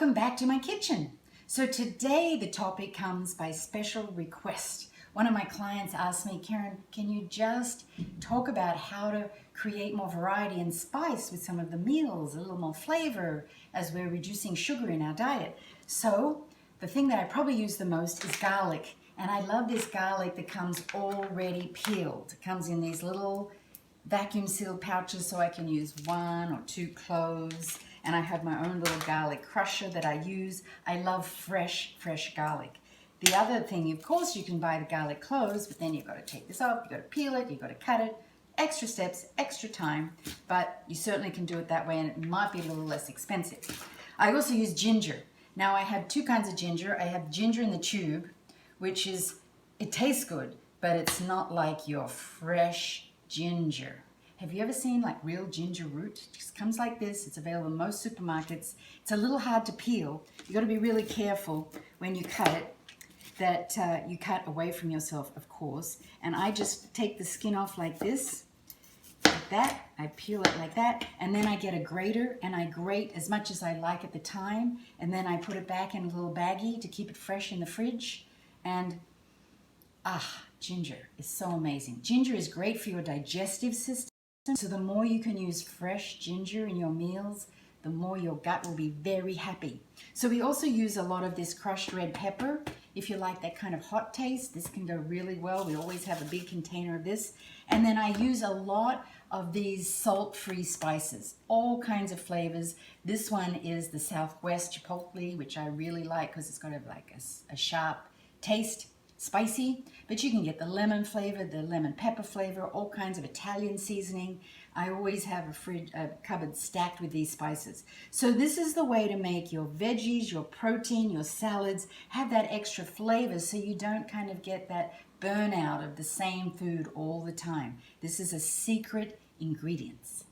Welcome back to my kitchen. So today the topic comes by special request. One of my clients asked me, Karen, can you just talk about how to create more variety and spice with some of the meals, a little more flavor as we're reducing sugar in our diet? So the thing that I probably use the most is garlic. And I love this garlic that comes already peeled. It comes in these little vacuum sealed pouches so I can use 1 or 2 cloves. And I have my own little garlic crusher that I use. I love fresh garlic. The other thing, of course, you can buy the garlic cloves, but then you've got to take this off, you've got to peel it, you've got to cut it. Extra steps, extra time, but you certainly can do it that way and it might be a little less expensive. I also use ginger. Now I have 2 kinds of ginger. I have ginger in the tube, which is, it tastes good, but it's not like your fresh ginger. Have you ever seen like real ginger root? It just comes like this. It's available in most supermarkets. It's a little hard to peel. You've got to be really careful when you cut it that you cut away from yourself, of course. And I just take the skin off like this, like that. I peel it like that. And then I get a grater and I grate as much as I like at the time. And then I put it back in a little baggie to keep it fresh in the fridge. And ginger is so amazing. Ginger is great for your digestive system. So the more you can use fresh ginger in your meals, the more your gut will be very happy. So we also use a lot of this crushed red pepper. If you like that kind of hot taste, this can go really well. We always have a big container of this. And then I use a lot of these salt-free spices, all kinds of flavors. This one is the Southwest Chipotle, which I really like because it's got a sharp taste. Spicy, but you can get the lemon flavor, the lemon pepper flavor, all kinds of Italian seasoning. I always have a cupboard stacked with these spices. So this is the way to make your veggies, your protein, your salads have that extra flavor so you don't kind of get that burnout of the same food all the time. This is a secret ingredient.